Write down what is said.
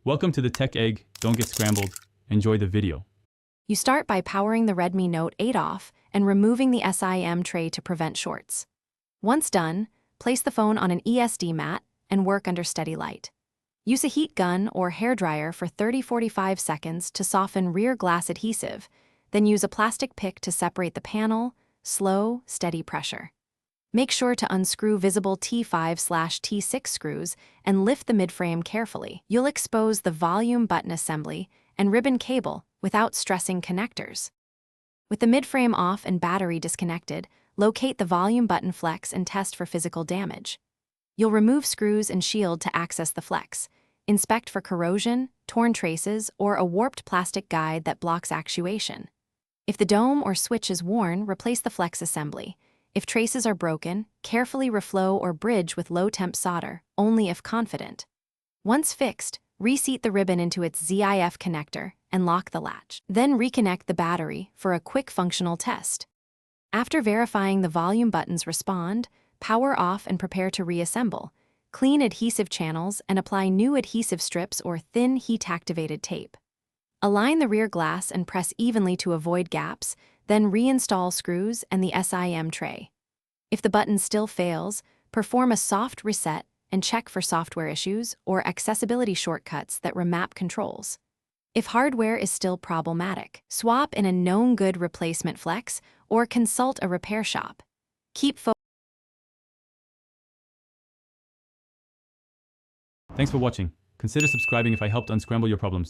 Welcome to the Tech Egg. Don't get scrambled. Enjoy the video. You start by powering the Redmi Note 8 off and removing the SIM tray to prevent shorts. Once done, place the phone on an ESD mat and work under steady light. Use a heat gun or hairdryer for 30-45 seconds to soften rear glass adhesive, then use a plastic pick to separate the panel, slow, steady pressure. Make sure to unscrew visible T5/T6 screws and lift the midframe carefully. You'll expose the volume button assembly and ribbon cable without stressing connectors. With the midframe off and battery disconnected, locate the volume button flex and test for physical damage. You'll remove screws and shield to access the flex. Inspect for corrosion, torn traces, or a warped plastic guide that blocks actuation. If the dome or switch is worn, replace the flex assembly. If traces are broken, carefully reflow or bridge with low-temp solder, only if confident. Once fixed, reseat the ribbon into its ZIF connector and lock the latch. Then reconnect the battery for a quick functional test. After verifying the volume buttons respond, power off and prepare to reassemble. Clean adhesive channels and apply new adhesive strips or thin heat-activated tape. Align the rear glass and press evenly to avoid gaps, then reinstall screws and the SIM tray. If the button still fails, perform a soft reset and check for software issues or accessibility shortcuts that remap controls. If hardware is still problematic, swap in a known good replacement flex or consult a repair shop. Thanks for watching. Consider subscribing if I helped unscramble your problems.